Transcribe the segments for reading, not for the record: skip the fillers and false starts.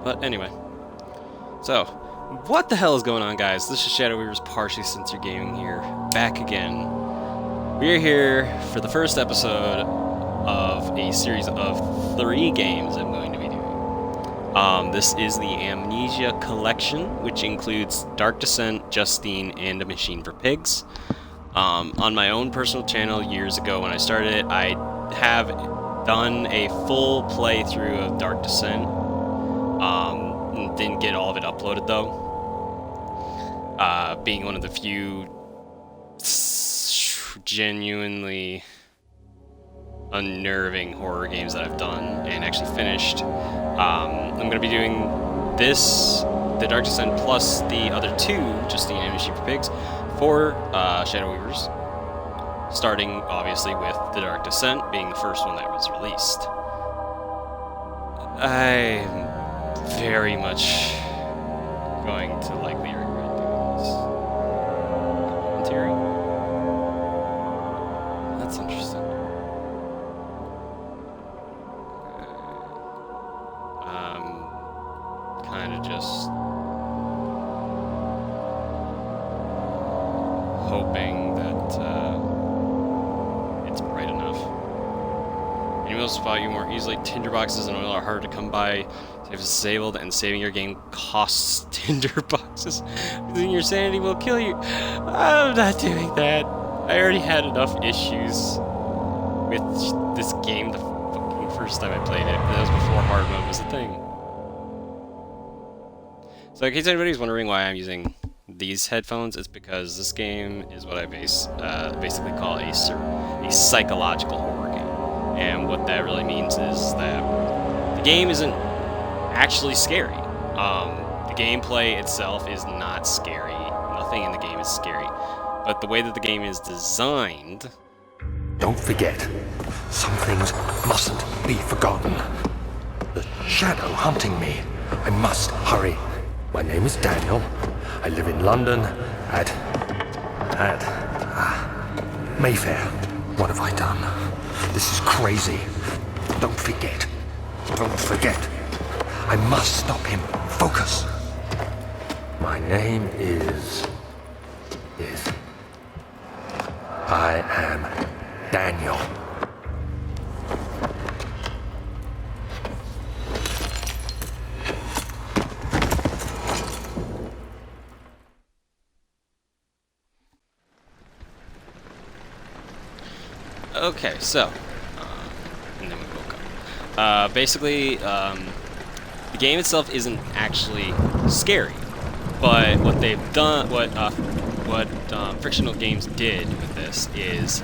But anyway. So, what the hell is going on, guys? This is Shadow Weaver's Partially Censored Gaming here, back again. We are here for the first episode of a series of 3 games I'm going to be doing. This is the Amnesia collection, which includes Dark Descent, Justine, and A Machine for Pigs. On my own personal channel years ago when I started it, I have done a full playthrough of Dark Descent. Didn't get all of it uploaded though. Being one of the few genuinely unnerving horror games that I've done and actually finished. I'm going to be doing this, the Dark Descent, plus the other 2, Justine and Machine for Pigs, for Shadow Weavers. Starting, obviously, with the Dark Descent being the first one that was released. I'm very much going to likely regret doing this. Commentary? That's interesting. Kind of just hoping that it's bright enough. Anyone will spot you more easily. Tinderboxes and oil are harder to come by. If it's disabled, and saving your game costs tinderboxes. Losing your sanity will kill you. I'm not doing that. I already had enough issues with this game the fucking first time I played it. That was before hard mode was a thing. So in case anybody's wondering why I'm using these headphones, it's because this game is what I basically call a psychological horror game. And what that really means is that the game isn't actually scary. The gameplay itself is not scary. Nothing in the game is scary. But the way that the game is designed... Don't forget, some things mustn't be forgotten. The shadow hunting me. I must hurry. My name is Daniel. I live in London at Mayfair. What have I done? This is crazy. Don't forget. Don't forget. I must stop him. Focus. My name is... I am Daniel. Okay, so... and then we woke up. Basically, the game itself isn't actually scary, but what they've done, what Frictional Games did with this is,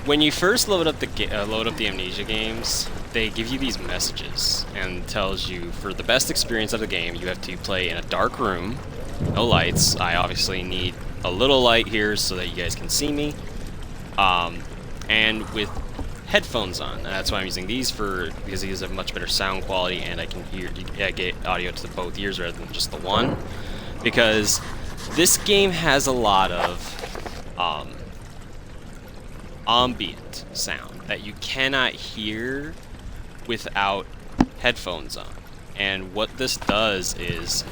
when you first load up the Amnesia games, they give you these messages and tells you for the best experience of the game, you have to play in a dark room, no lights. I obviously need a little light here so that you guys can see me, and with headphones on, and that's why I'm using these because these have much better sound quality, and I can get audio to both ears rather than just the one. Because this game has a lot of ambient sound that you cannot hear without headphones on. And what this does is,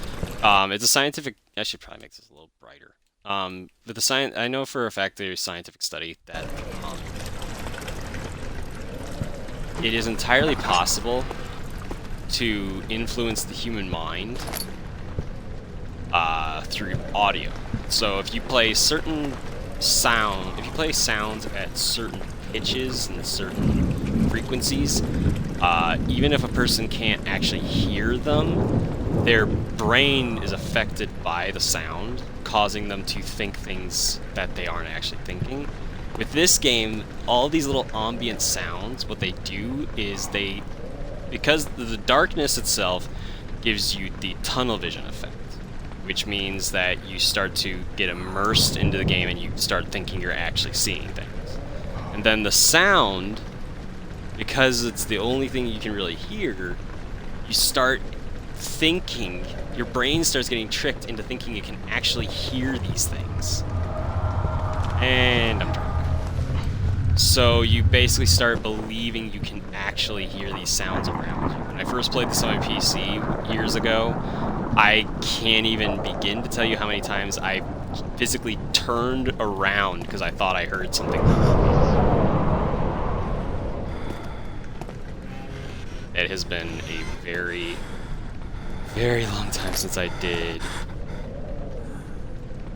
it's a scientific. I should probably make this a little brighter. But I know for a fact there's a scientific study that. It is entirely possible to influence the human mind through audio. So if you play sounds at certain pitches and certain frequencies, even if a person can't actually hear them, their brain is affected by the sound, causing them to think things that they aren't actually thinking. With this game, all these little ambient sounds, what they do is because the darkness itself gives you the tunnel vision effect, which means that you start to get immersed into the game and you start thinking you're actually seeing things. And then the sound, because it's the only thing you can really hear, you start thinking, your brain starts getting tricked into thinking it can actually hear these things. And I'm drunk. So you basically start believing you can actually hear these sounds around you. When I first played this on my PC years ago, I can't even begin to tell you how many times I physically turned around because I thought I heard something. It has been a very, very long time since I did...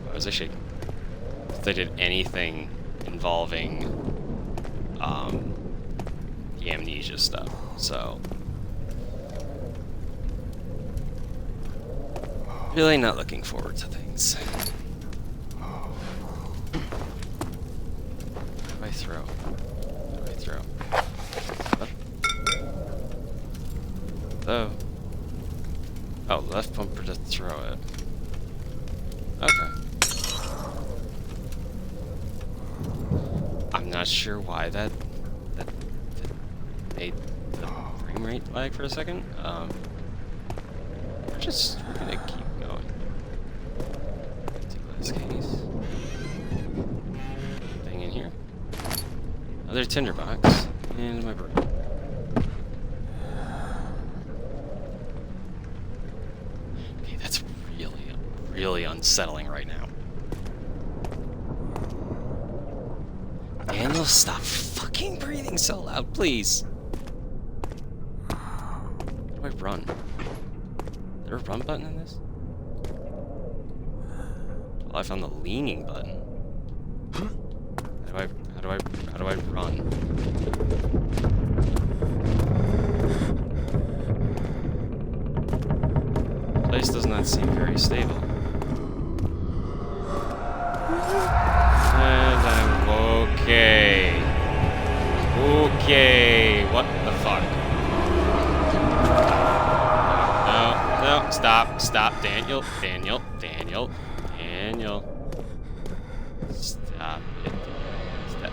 What was I shaking? Since I did anything involving the Amnesia stuff, so... Really not looking forward to things. What do I throw? What do I throw? Oh. Oh, left bumper to throw it. Okay. I'm not sure why that made the frame rate lag for a second. We're gonna keep going. Glass case. Thing in here. Another tinderbox. And my broom. Okay, that's really unsettling right now. Daniel, stop fucking breathing so loud, please. How do I run? Is there a run button in this? Well, I found the leaning button. How do I run? Place does not seem very stable. And I'm okay. Okay, what the fuck? No, stop, Daniel. Stop it. Stop.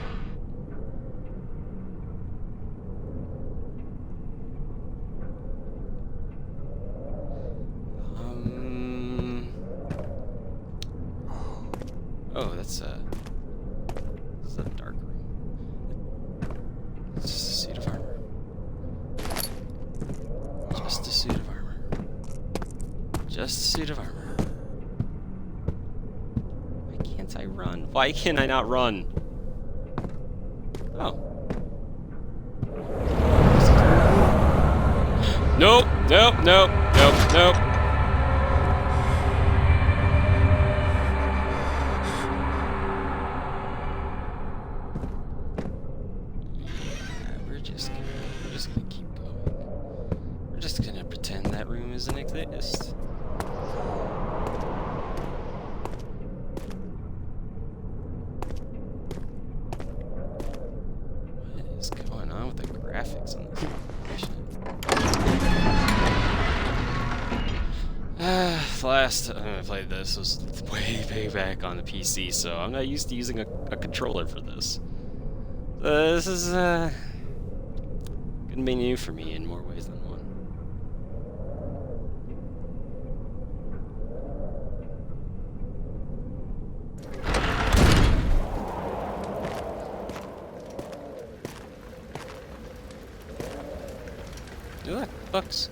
Oh, that's a dark room. It's just a suit of armor. Just a suit of armor. Just a suit of armor. Why can't I run? Why can I not run? Oh. Nope. We're just gonna keep going. We're just gonna pretend that room doesn't exist. What is going on with the graphics on this application? The last time I played this was way back on the PC, so I'm not used to using a controller for this. This is gonna be new for me in more ways than one. Look, books.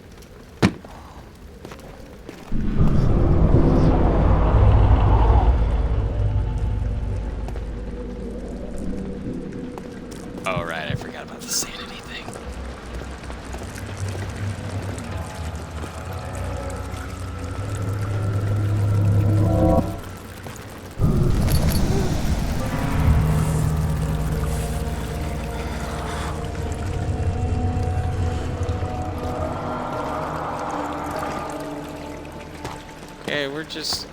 Oh, right, I forgot about the sanity thing. Okay, we're just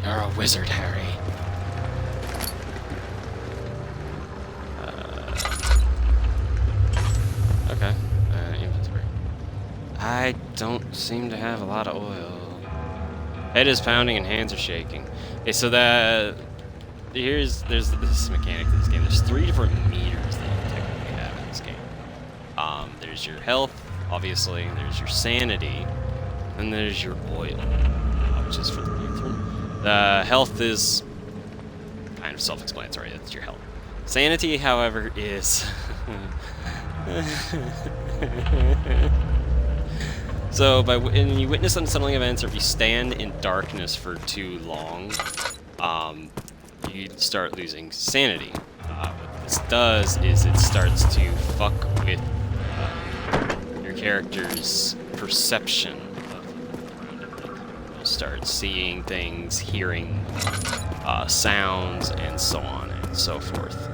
You're a wizard, Harry. Okay. don't seem to have a lot of oil. Head is pounding and hands are shaking. Okay, so there's this mechanic in this game. There's 3 different meters that you technically have in this game. There's your health, obviously. There's your sanity, and there's your oil, which is for the lantern. The health is kind of self-explanatory. That's your health. Sanity, however, is so when you witness unsettling events, or if you stand in darkness for too long, you start losing sanity. What this does is it starts to fuck with your character's perception of you'll start seeing things, hearing sounds, and so on and so forth.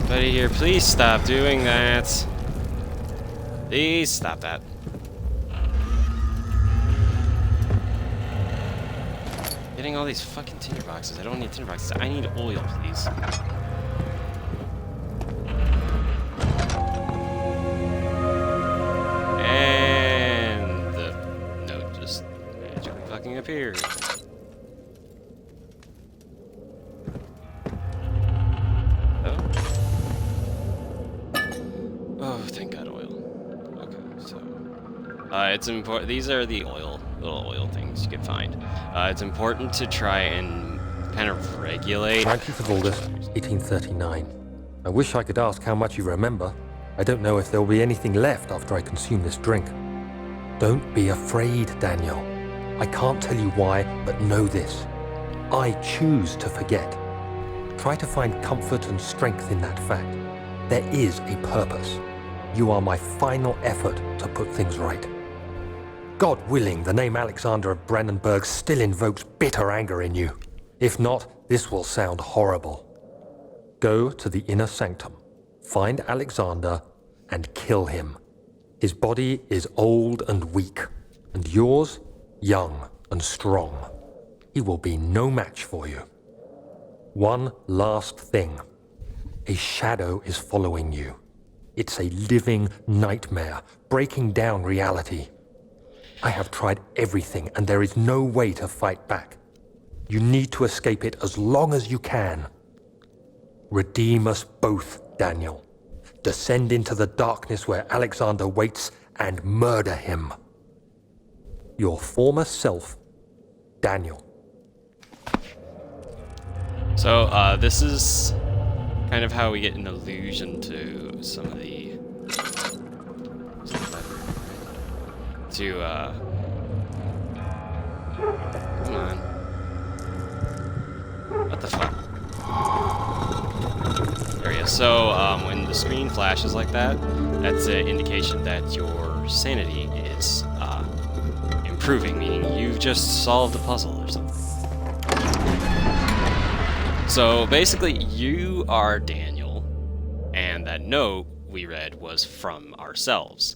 Buddy here, please stop doing that. Please stop that. Getting all these fucking tinder boxes. I don't need tinder boxes. I need oil, please. And the note just magically fucking appeared. It's important. These are the little oil things you can find. It's important to try and kind of regulate. 19th of August, 1839. I wish I could ask how much you remember. I don't know if there will be anything left after I consume this drink. Don't be afraid, Daniel. I can't tell you why, but know this. I choose to forget. Try to find comfort and strength in that fact. There is a purpose. You are my final effort to put things right. God willing, the name Alexander of Brandenburg still invokes bitter anger in you. If not, this will sound horrible. Go to the inner sanctum, find Alexander, and kill him. His body is old and weak, and yours, young and strong. He will be no match for you. One last thing. A shadow is following you. It's a living nightmare, breaking down reality. I have tried everything, and there is no way to fight back. You need to escape it as long as you can. Redeem us both, Daniel. Descend into the darkness where Alexander waits and murder him. Your former self, Daniel. So, this is kind of how we get an allusion to some of the... come on. What the fuck? There we go. So, when the screen flashes like that, that's an indication that your sanity is, improving, meaning you've just solved a puzzle or something. So, basically, you are Daniel, and that note we read was from ourselves.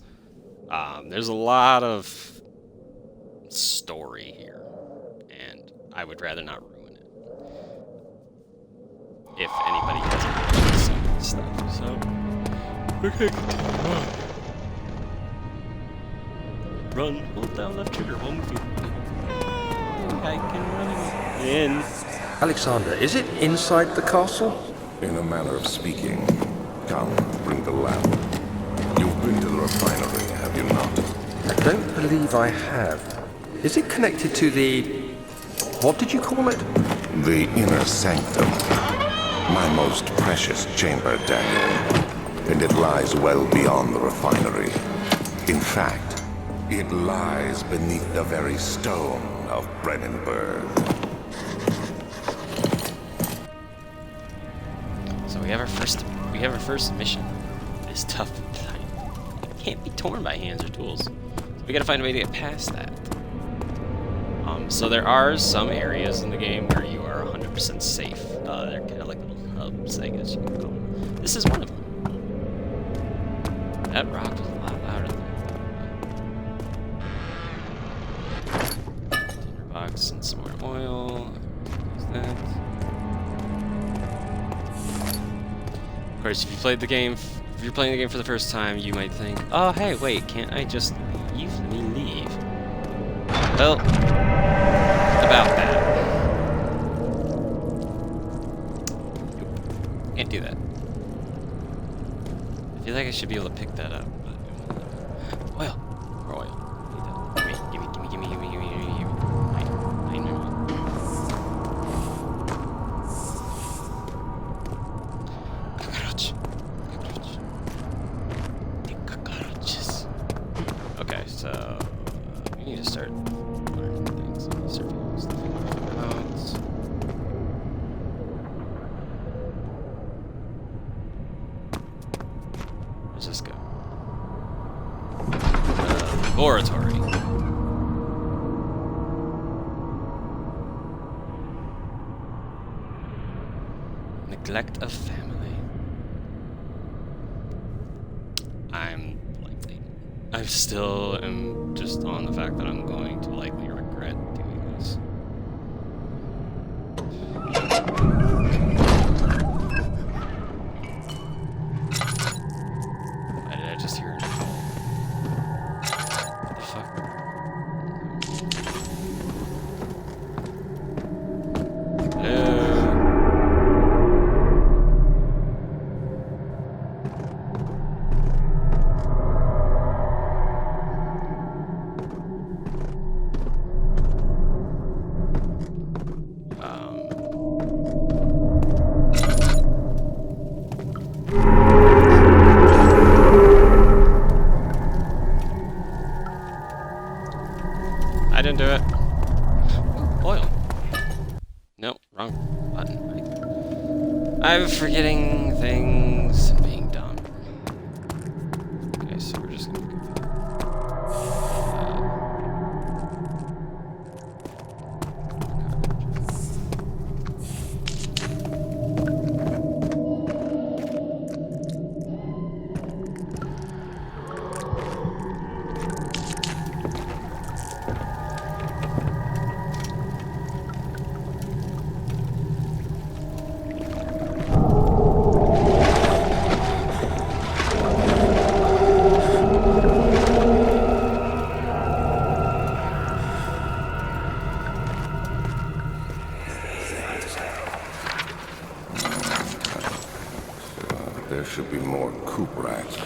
There's a lot of story here, and I would rather not ruin it. If anybody hasn't seen this stuff, so okay, continue on. Run, hold down left trigger while moving. I can run in. Alexander, is it inside the castle? In a manner of speaking. Come, bring the lamp. You've been to the refinery, have you not? I don't believe I have. Is it connected to the... what did you call it? The inner sanctum. My most precious chamber, Daniel. And it lies well beyond the refinery. In fact, it lies beneath the very stone of Brandenburg. So we have our first mission. It's tough. It can't be torn by hands or tools. So we gotta find a way to get past that. So there are some areas in the game where you are 100% safe. They're kind of like little hubs, I guess you can call them. This is one of them. That rock was a lot louder than I thought. Tinderbox and some more oil. Use that. Of course, if you played the game, if you're playing the game for the first time, you might think, "Oh, hey, wait, can't I just leave? Let me leave." Well, about that. Nope. Can't do that. I feel like I should be able to pick that up, but oil. More oil. Need that. Gimme. Mine. Cockroach. The cockroaches. Okay, so we need to start learning things. Start figuring stuff out. Let's just go. Laboratory. Neglect of family. I still am just on the fact that I'm going to likely regret doing this. Why did I just hear it? What the fuck? I didn't do it. Oil. Nope, wrong button. I'm forgetting things and being dumb. Okay, so we're just gonna go. There should be more coop rats.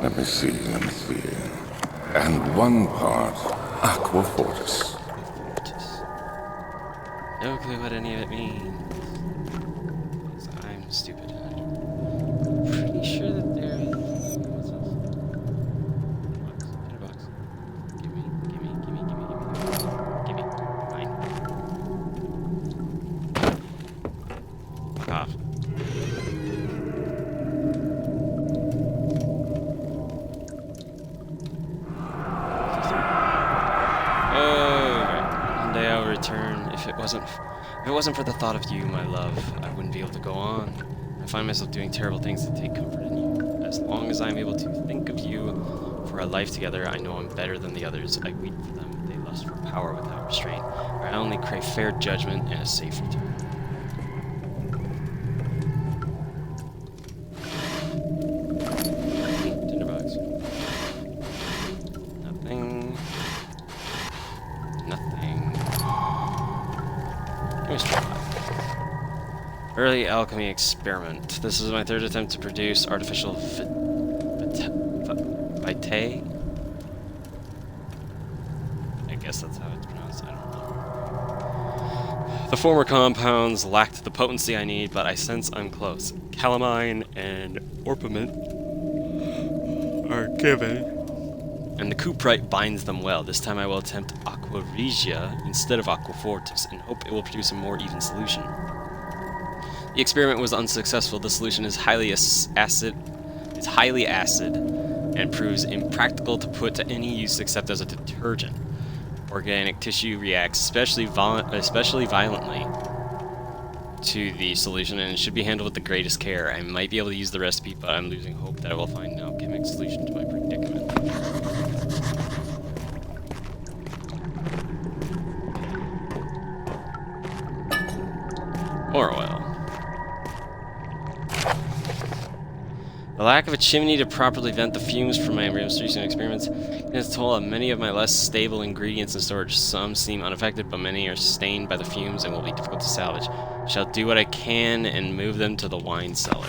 Let me see. And one part aqua fortis. No clue what any of it means. Because I'm stupid. I'm pretty sure that there is. What's this? Box. Gimme. Mine. Fuck off. One day I'll return. If it wasn't for the thought of you, my love, I wouldn't be able to go on. I find myself doing terrible things to take comfort in you. As long as I'm able to think of you for a life together, I know I'm better than the others. I weep for them. They lust for power without restraint. I only crave fair judgment and a safe return. Tinderbox. Nothing. Give me a straw. Early alchemy experiment. This is my third attempt to produce artificial vitae. I guess that's how it's pronounced. I don't know. The former compounds lacked the potency I need, but I sense I'm close. Calamine and orpiment are given, and the cuprite binds them well. This time I will attempt aqua regia instead of aqua fortis, and hope it will produce a more even solution. The experiment was unsuccessful. The solution is highly acid, and proves impractical to put to any use except as a detergent. Organic tissue reacts especially violently to the solution, and it should be handled with the greatest care. I might be able to use the recipe, but I'm losing hope that I will find no alchemic solution to my predicament. More oil. The lack of a chimney to properly vent the fumes from my recent experiments has told on many of my less stable ingredients in storage. Some seem unaffected, but many are stained by the fumes and will be difficult to salvage. I shall do what I can and move them to the wine cellar.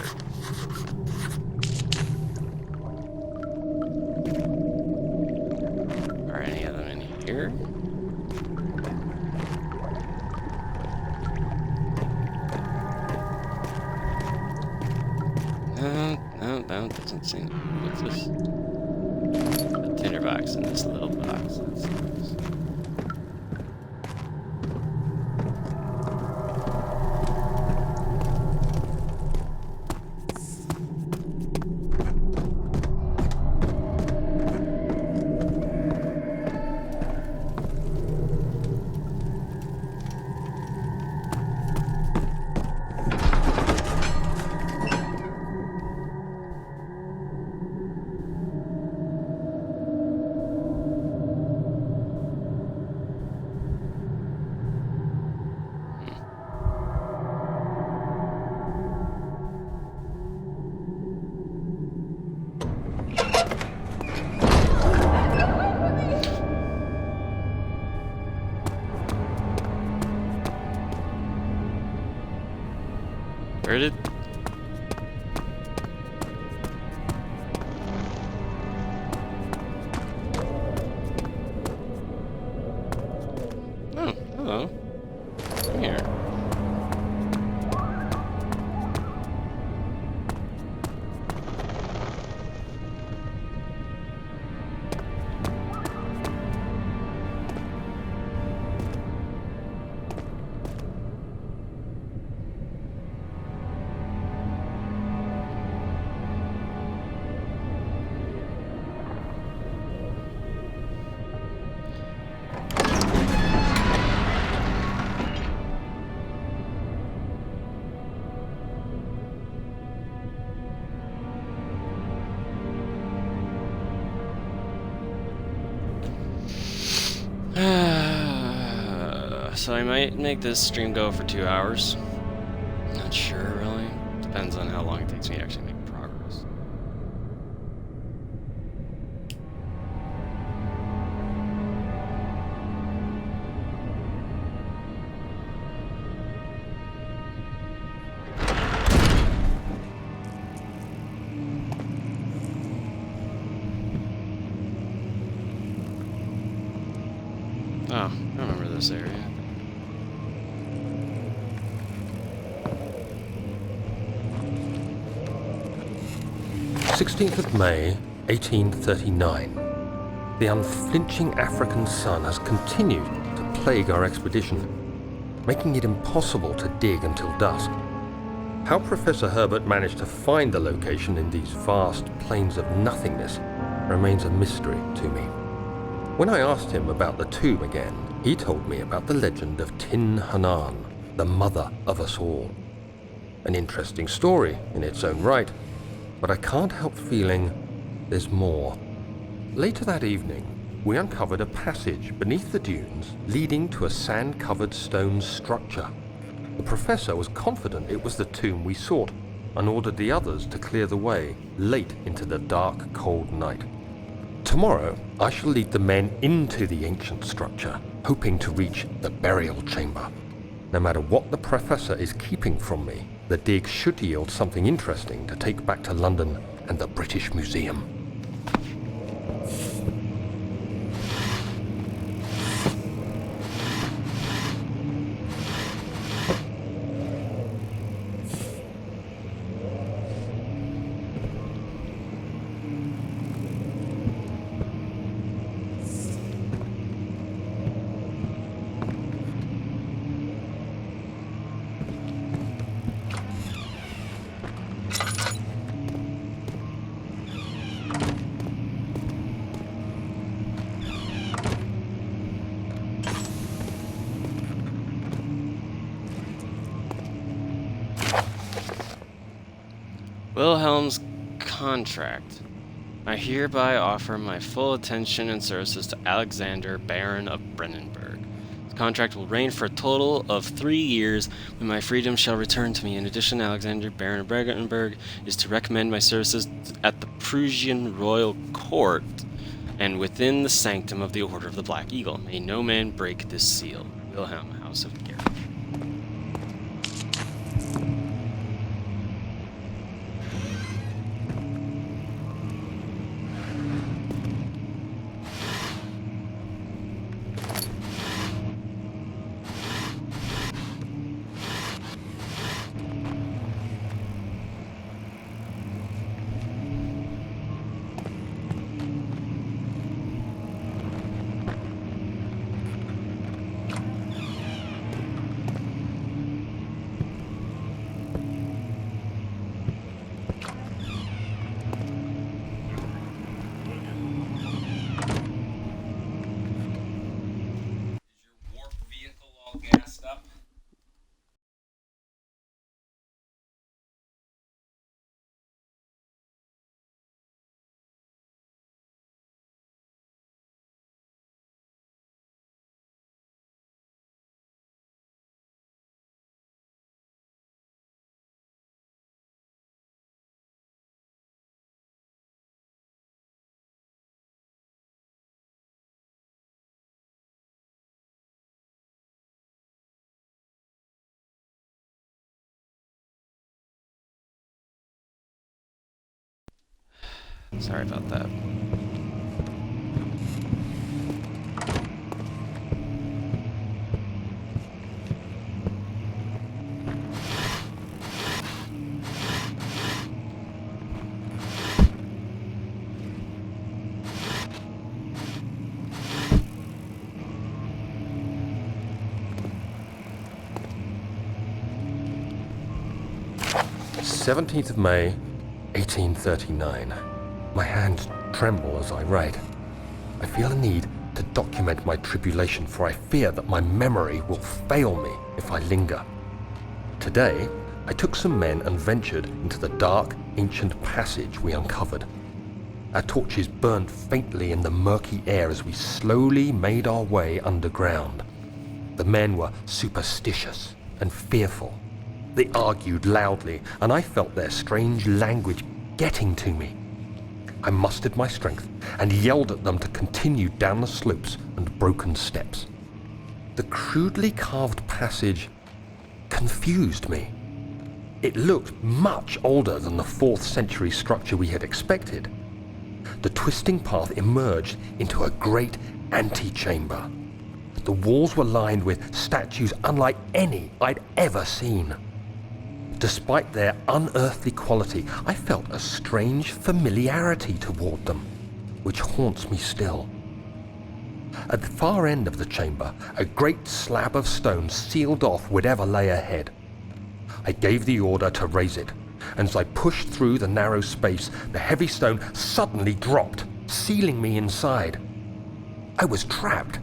Are any of them in here? No, doesn't seem. What's this? A tinderbox in this little box. That's nice. Where did... Oh, hello. Come here. So I might make this stream go for 2 hours. Not sure, really. Depends on how long it takes me to actually make progress. Oh, I remember this area. 16th of May, 1839. The unflinching African sun has continued to plague our expedition, making it impossible to dig until dusk. How Professor Herbert managed to find the location in these vast plains of nothingness remains a mystery to me. When I asked him about the tomb again, he told me about the legend of Tin Hanan, the mother of us all. An interesting story in its own right, but I can't help feeling there's more. Later that evening, we uncovered a passage beneath the dunes leading to a sand-covered stone structure. The professor was confident it was the tomb we sought and ordered the others to clear the way late into the dark, cold night. Tomorrow, I shall lead the men into the ancient structure, hoping to reach the burial chamber. No matter what the professor is keeping from me, the dig should yield something interesting to take back to London and the British Museum. Wilhelm's contract. I hereby offer my full attention and services to Alexander, Baron of Brennenburg. This contract will reign for a total of 3 years, when my freedom shall return to me. In addition, Alexander, Baron of Brennenburg, is to recommend my services at the Prussian royal court and within the sanctum of the Order of the Black Eagle. May no man break this seal. Wilhelm, House of Garrett. 'Sorry about that. "17th of May, 1839. My hands tremble as I write. I feel a need to document my tribulation, for I fear that my memory will fail me if I linger. Today, I took some men and ventured into the dark, ancient passage we uncovered. Our torches burned faintly in the murky air as we slowly made our way underground. The men were superstitious and fearful. They argued loudly, and I felt their strange language getting to me. I mustered my strength and yelled at them to continue down the slopes and broken steps. The crudely carved passage confused me. It looked much older than the 4th century structure we had expected. The twisting path emerged into a great antechamber. The walls were lined with statues unlike any I'd ever seen. Despite their unearthly quality, I felt a strange familiarity toward them, which haunts me still. At the far end of the chamber, a great slab of stone sealed off whatever lay ahead. I gave the order to raise it, and as I pushed through the narrow space, the heavy stone suddenly dropped, sealing me inside. I was trapped.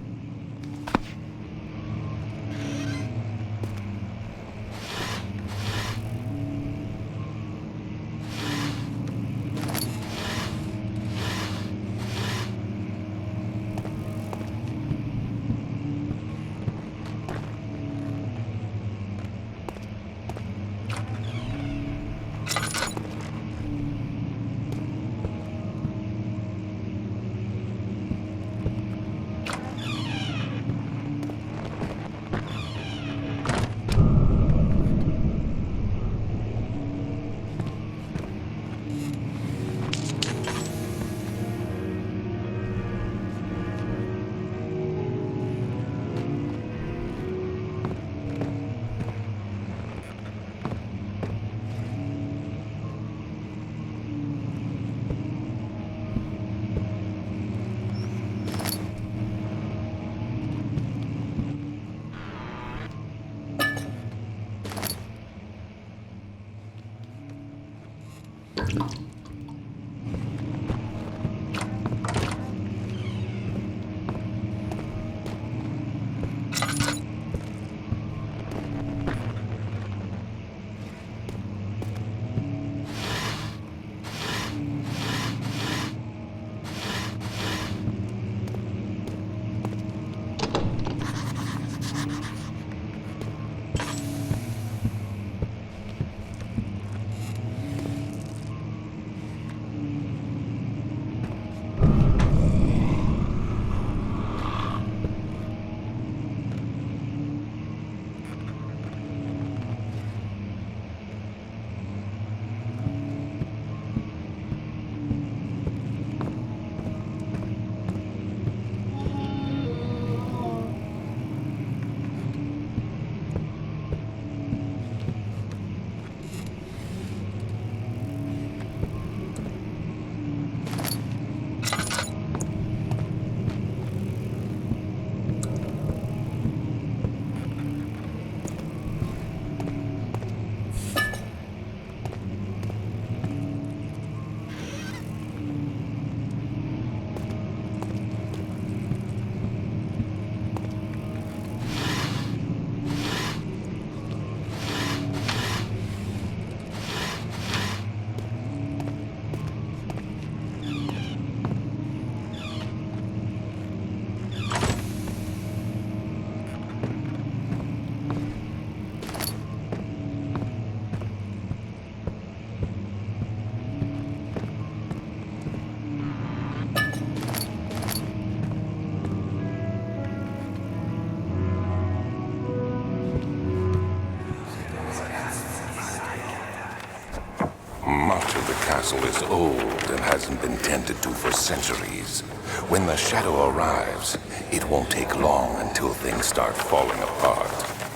castle is old and hasn't been tended to for centuries. When the shadow arrives, it won't take long until things start falling apart.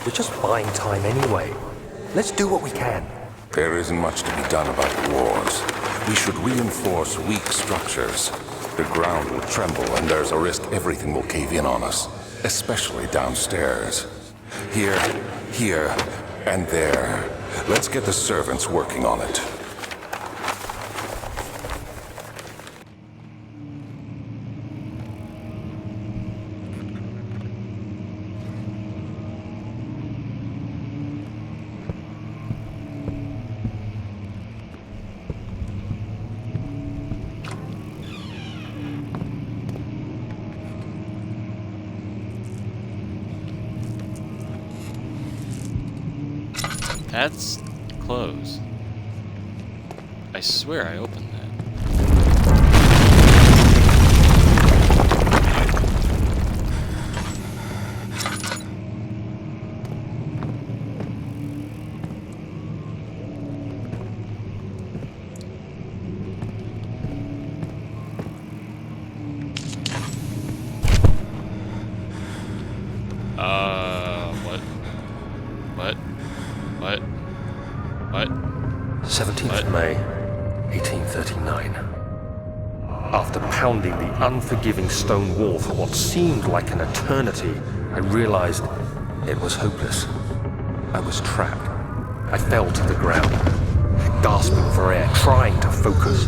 We're just buying time anyway. Let's do what we can. There isn't much to be done about the wars. We should reinforce weak structures. The ground will tremble and there's a risk everything will cave in on us, especially downstairs. Here, and there. Let's get the servants working on it. That's closed. I swear I opened that. What? 17th of May, 1839. After pounding the unforgiving stone wall for what seemed like an eternity, I realized it was hopeless. I was trapped. I fell to the ground, gasping for air, trying to focus.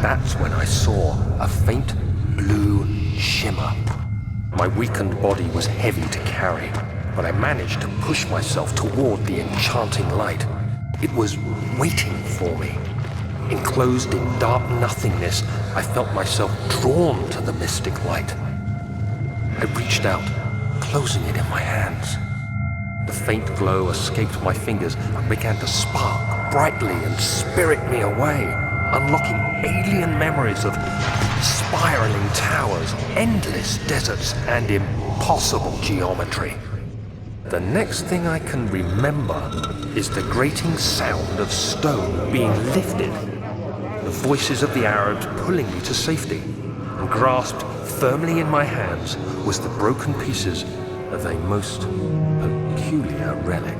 That's when I saw a faint blue shimmer. My weakened body was heavy to carry, but I managed to push myself toward the enchanting light. It was waiting for me. Enclosed in dark nothingness, I felt myself drawn to the mystic light. I reached out, closing it in my hands. The faint glow escaped my fingers and began to spark brightly and spirit me away, unlocking alien memories of spiraling towers, endless deserts, and impossible geometry. The next thing I can remember is the grating sound of stone being lifted, the voices of the Arabs pulling me to safety, and grasped firmly in my hands was the broken pieces of a most peculiar relic.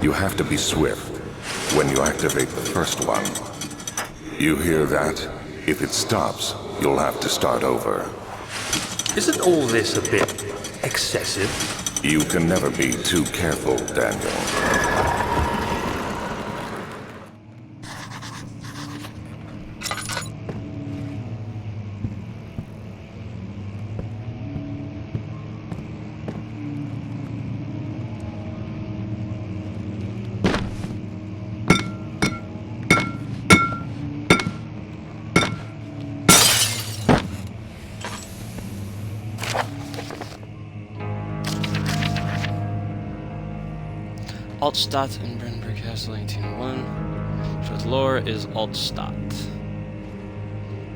You have to be swift when you activate the first one. You hear that? If it stops, you'll have to start over. Isn't all this a bit excessive? You can never be too careful, Daniel. Altstadt in Brandenburg Castle, 1801. Short lore is Altstadt.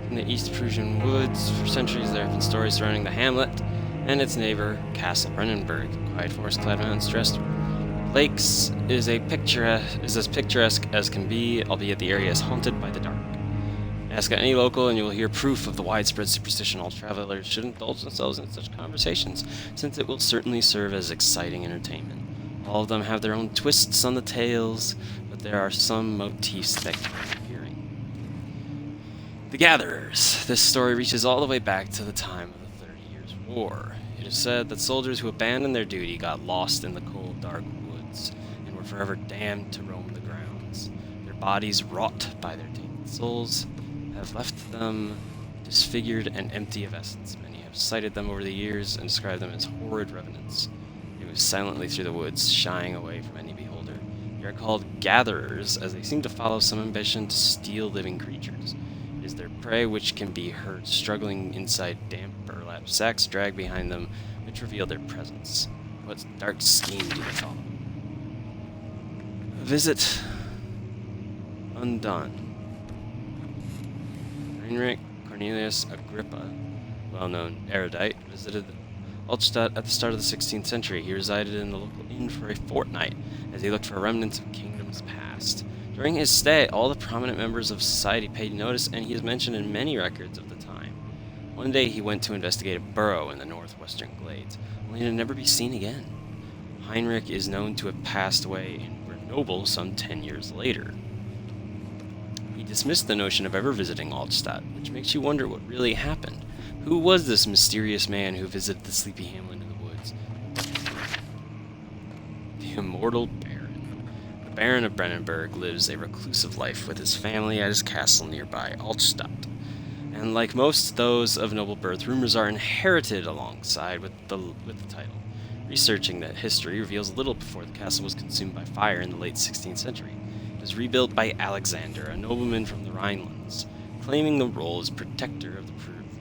In the East Prussian woods, for centuries there have been stories surrounding the hamlet and its neighbor, Castle Brandenburg. Quiet forest-clad mountains dressed lakes is as picturesque as can be, albeit the area is haunted by the dark. Ask any local and you will hear proof of the widespread superstition. All travelers should indulge themselves in such conversations, since it will certainly serve as exciting entertainment. All of them have their own twists on the tales, but there are some motifs that keep appearing. The Gatherers. This story reaches all the way back to the time of the 30 Years' War. It is said that soldiers who abandoned their duty got lost in the cold, dark woods. woods, and were forever damned to roam the grounds. Their bodies, wrought by their tainted souls, have left them disfigured and empty of essence. Many have cited them over the years and described them as horrid revenants. They move silently through the woods, shying away from any beholder. They are called gatherers, as they seem to follow some ambition to steal living creatures. It is their prey which can be heard struggling inside damp burlap sacks dragged behind them, which reveal their presence. What dark scheme do they follow? A visit undone. Heinrich Cornelius Agrippa, well-known erudite, visited Altstadt at the start of the 16th century. He resided in the local inn for a fortnight as he looked for remnants of kingdoms past. During his stay, all the prominent members of society paid notice, and he is mentioned in many records of the time. One day he went to investigate a burrow in the northwestern glades, only to never be seen again. Heinrich is known to have passed away in Grenoble some 10 years later. He dismissed the notion of ever visiting Altstadt, which makes you wonder what really happened. Who was this mysterious man who visited the sleepy hamlet in the woods? The immortal Baron. The Baron of Brennenburg lives a reclusive life with his family at his castle nearby Altstadt. And like most those of noble birth, rumors are inherited alongside with the title. Researching that history reveals little before the castle was consumed by fire in the late 16th century. It was rebuilt by Alexander, a nobleman from the Rhinelands, claiming the role as protector of the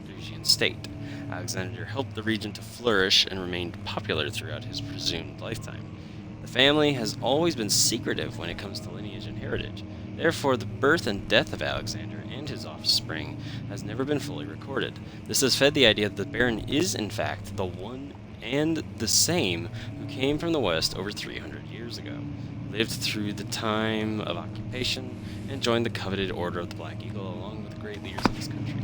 Parisian state. Alexander helped the region to flourish and remained popular throughout his presumed lifetime. The family has always been secretive when it comes to lineage and heritage. Therefore, the birth and death of Alexander and his offspring has never been fully recorded. This has fed the idea that the Baron is, in fact, the one and the same who came from the west over 300 years ago, lived through the time of occupation, and joined the coveted Order of the Black Eagle along with the great leaders of his country.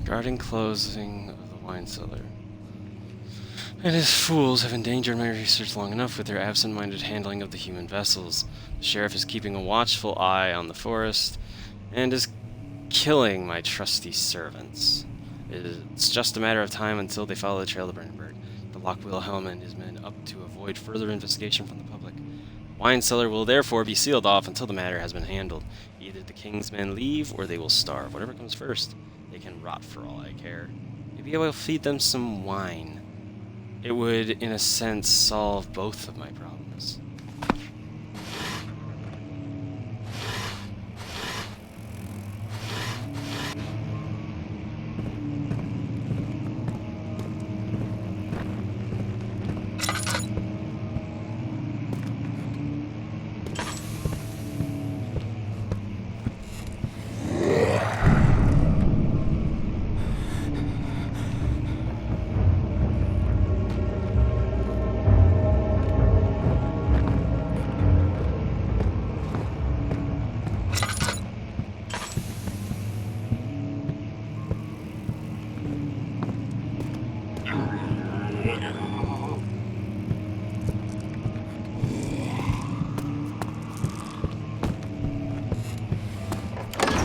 Guarding closing of the wine cellar. And his fools have endangered my research long enough with their absent-minded handling of the human vessels. The sheriff is keeping a watchful eye on the forest, and is killing my trusty servants. It's just a matter of time until they follow the trail to Brennenburg. The Lock Wilhelm and his men up to avoid further investigation from the public. The wine cellar will therefore be sealed off until the matter has been handled. Either the king's men leave, or they will starve. Whatever comes first. They can rot for all I care. Maybe I will feed them some wine. It would, in a sense, solve both of my problems.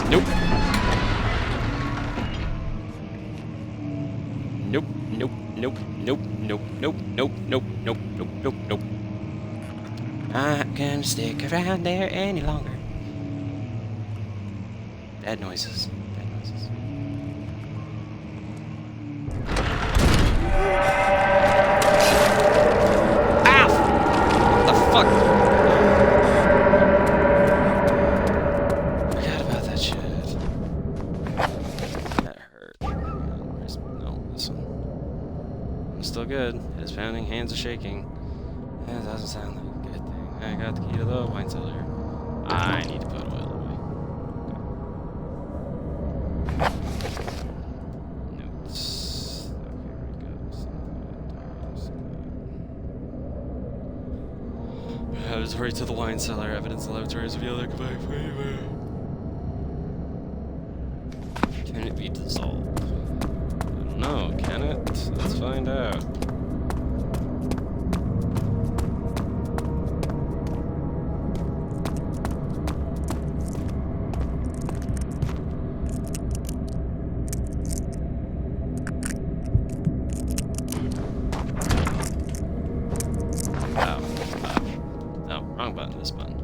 Nope. Nope, nope, nope, nope, nope, nope, nope, nope, nope, nope, nope, nope. Not gonna stick around there any longer. Bad noises. Bad noises. Ow! What the fuck? Forgot about that shit. That hurt. No, this one. I'm still good. Head is pounding, hands are shaking. That doesn't sound like a good thing. I got the key to the wine cellar. I need to put oil away. Notes. Okay, here we go. Laboratory to the wine cellar. Evidence in the laboratories reveal their combined flavor. Can it be dissolved? I don't know. Can it? Let's find out. Oh, wrong button, this button.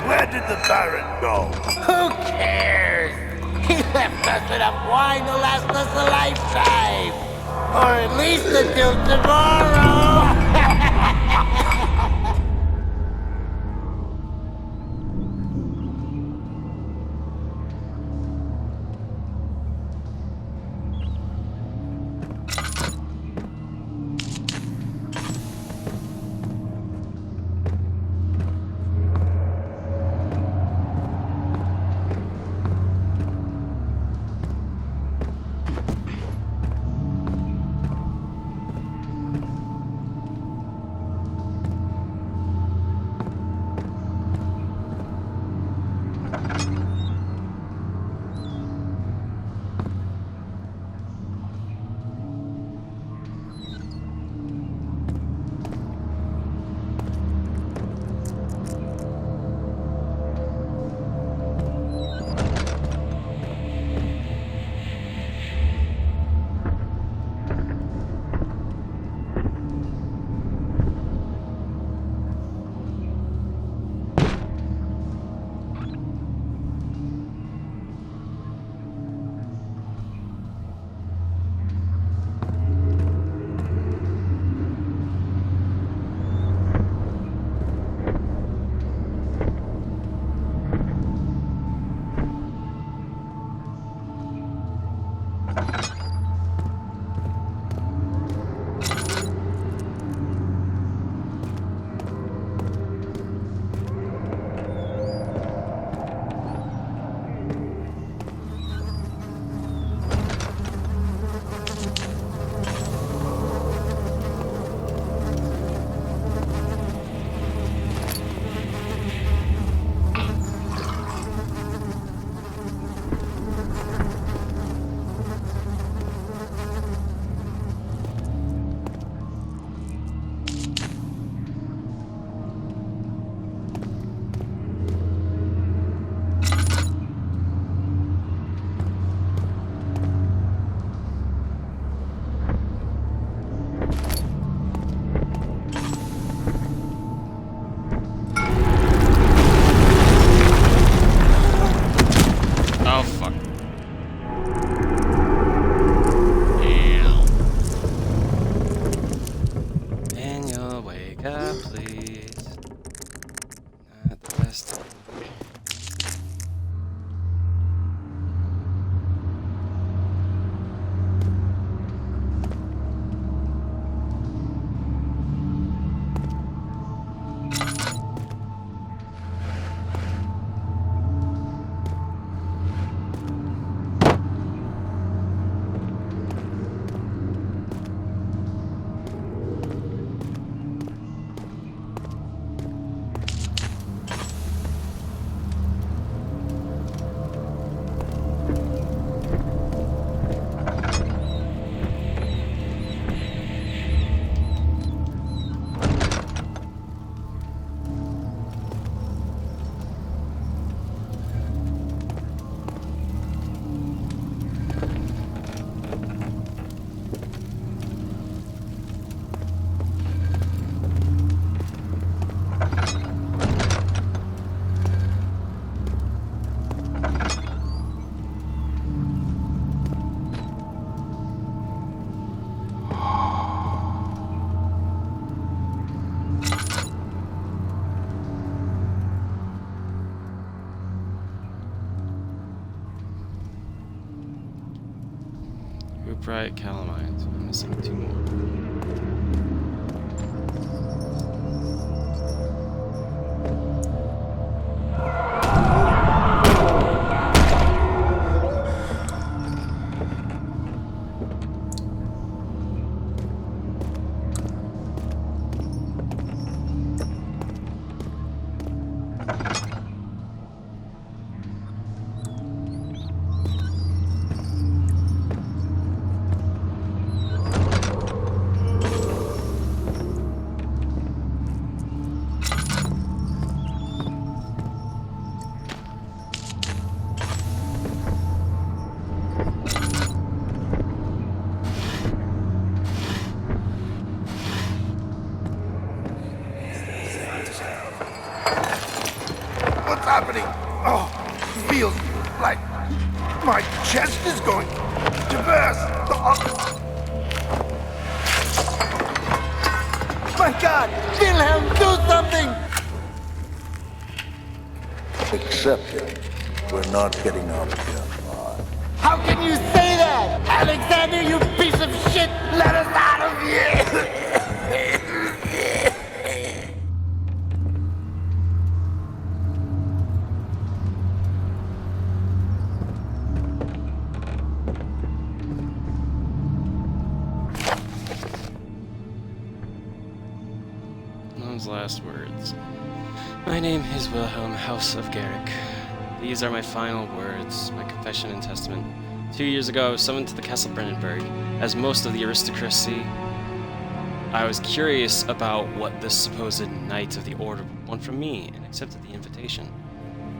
Where did the Baron go? Who cares? He left us enough wine to last us a lifetime. Or at least until tomorrow. bright calamite. I'm missing 2 more. What's happening? Oh, it feels like my chest is going to burst. Oh. My God! Wilhelm, do something! Accept it. We're not getting out of here. How can you say that? Alexander, you piece of shit! Let us out of here! Those last words. My name is Wilhelm, House of Garrick. These are my final words, my confession and testament. 2 years ago, I was summoned to the Castle Brandenburg. As most of the aristocracy, I was curious about what this supposed knight of the order would want from me, and accepted the invitation.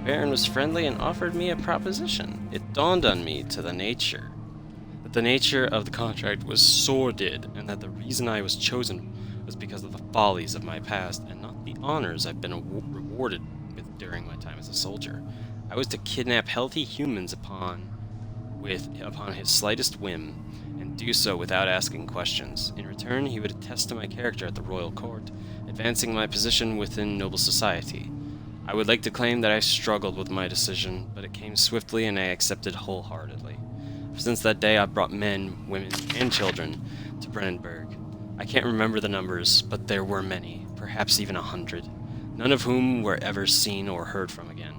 The Baron was friendly and offered me a proposition. It dawned on me that the nature of the contract was sordid, and that the reason I was chosen was because of the follies of my past, and not the honors I've been rewarded with during my time as a soldier. I was to kidnap healthy humans upon his slightest whim, and do so without asking questions. In return, he would attest to my character at the royal court, advancing my position within noble society. I would like to claim that I struggled with my decision, but it came swiftly and I accepted wholeheartedly. Since that day, I've brought men, women, and children to Brandenburg. I can't remember the numbers, but there were many, perhaps even 100, none of whom were ever seen or heard from again.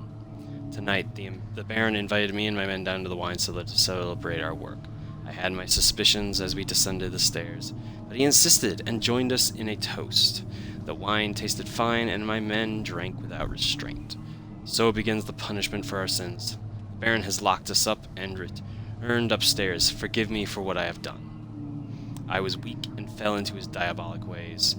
Tonight, the Baron invited me and my men down to the wine cellar to celebrate our work. I had my suspicions as we descended the stairs, but he insisted and joined us in a toast. The wine tasted fine, and my men drank without restraint. So begins the punishment for our sins. The Baron has locked us up and returned upstairs. Forgive me for what I have done. I was weak and fell into his diabolic ways.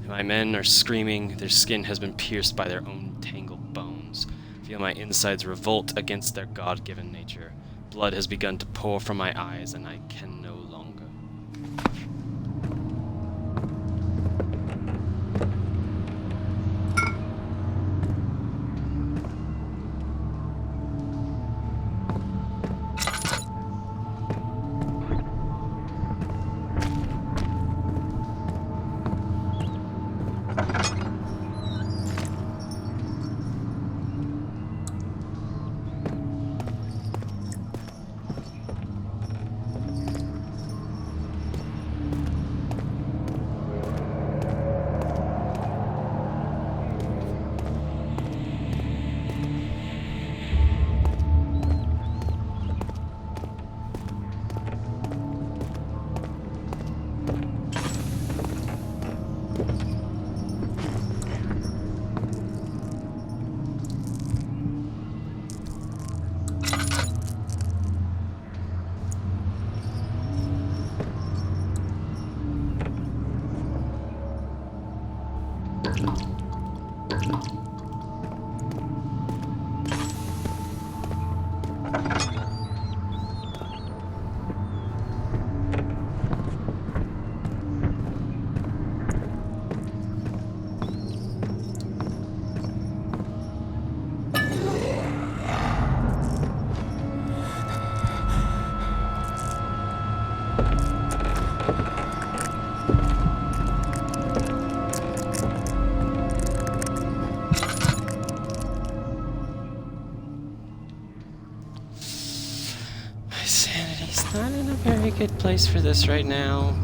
My men are screaming, their skin has been pierced by their own tangled bones. I feel my insides revolt against their God-given nature. Blood has begun to pour from my eyes, and I can no longer. good place for this right now.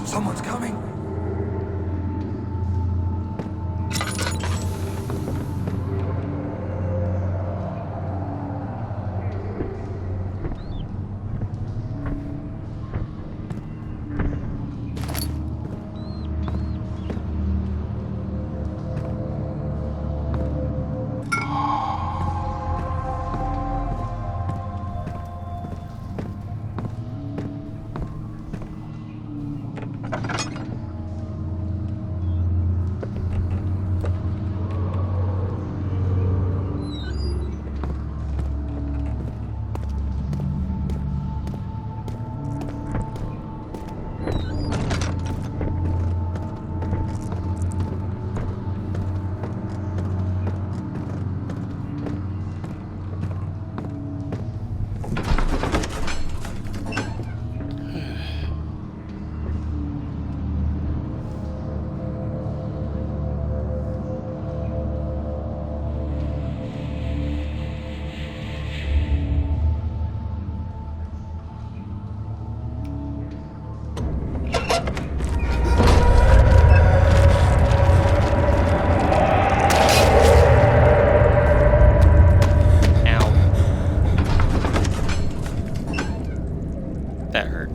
Someone's coming. That hurt.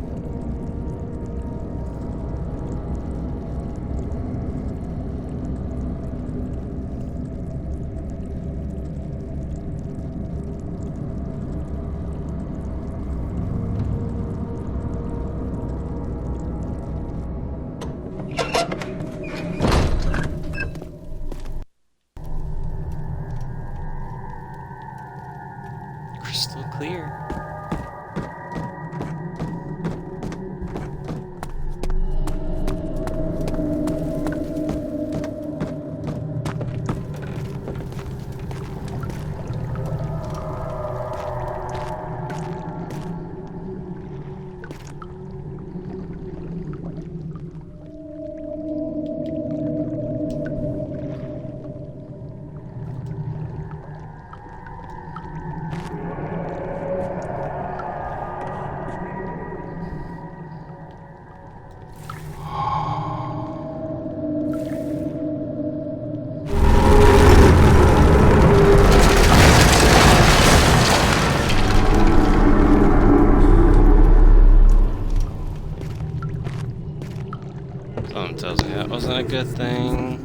Crystal clear. Something tells me that wasn't a good thing.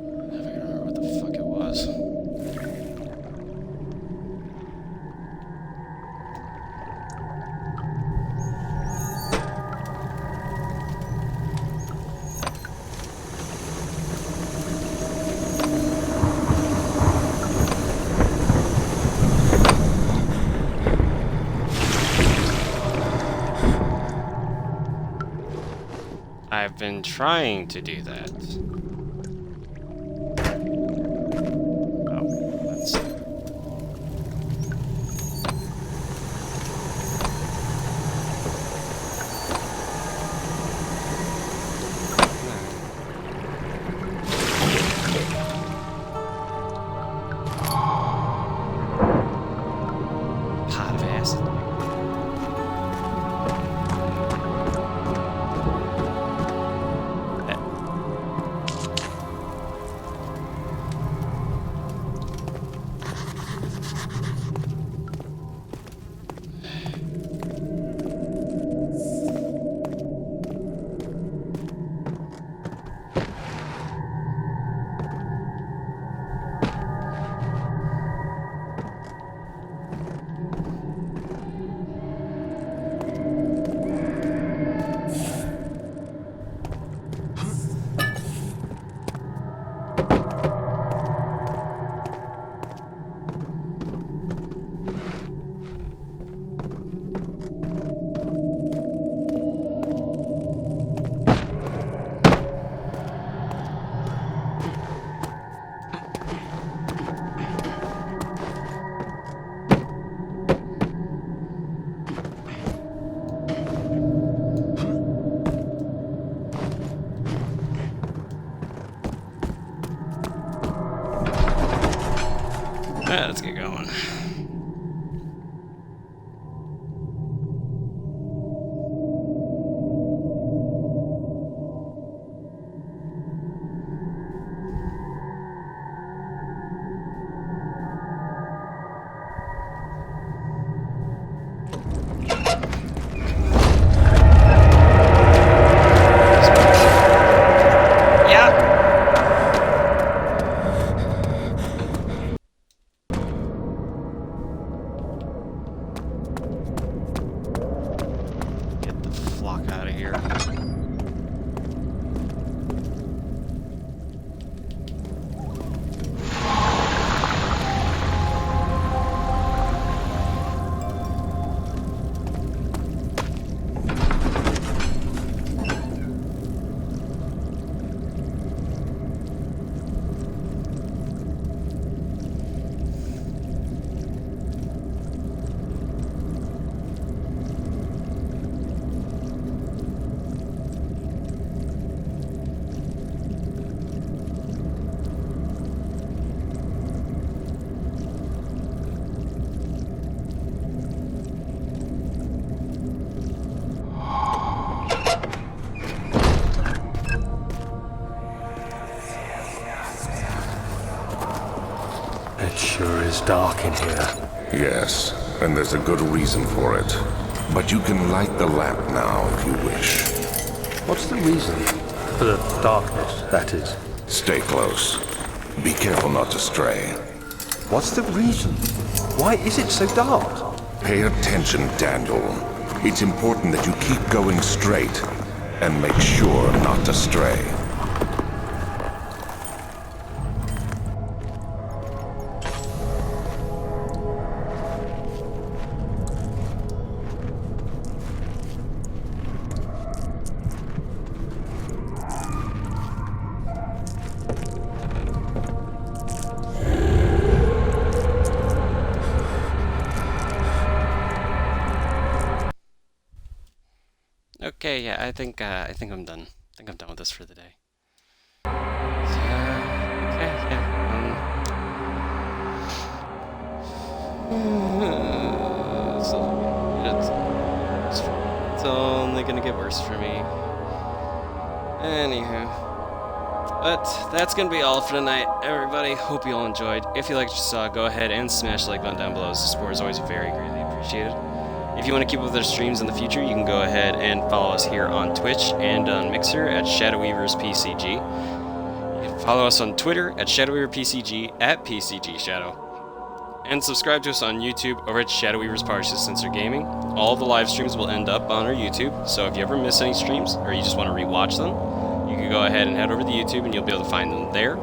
I don't even remember what the fuck it was. I've been trying to do that. Oh, let's see. Pot of acid. walk out of here. It sure is dark in here. Yes, and there's a good reason for it. But you can light the lamp now if you wish. What's the reason? For the darkness, that is. Stay close. Be careful not to stray. What's the reason? Why is it so dark? Pay attention, Daniel. It's important that you keep going straight and make sure not to stray. Okay, yeah, I think I'm done. I think I'm done with this for the day. So, okay, yeah. It's only gonna get worse for me. Anywho. But that's gonna be all for tonight, everybody. Hope you all enjoyed. If you liked what you saw, go ahead and smash the like button down below. The support is always very greatly appreciated. If you want to keep up with our streams in the future, you can go ahead and follow us here on Twitch and on Mixer at ShadowWeaversPCG. You can follow us on Twitter at ShadowWeaverPCG at PCGShadow. And subscribe to us on YouTube over at Shadow Weaver's Partially Censored Gaming. All the live streams will end up on our YouTube, so if you ever miss any streams or you just want to rewatch them, you can go ahead and head over to YouTube and you'll be able to find them there.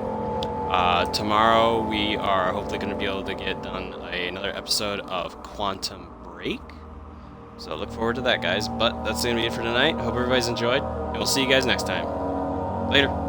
Tomorrow we are hopefully going to be able to get done another episode of Quantum Break. So look forward to that, guys. But that's going to be it for tonight. Hope everybody's enjoyed, and we'll see you guys next time. Later.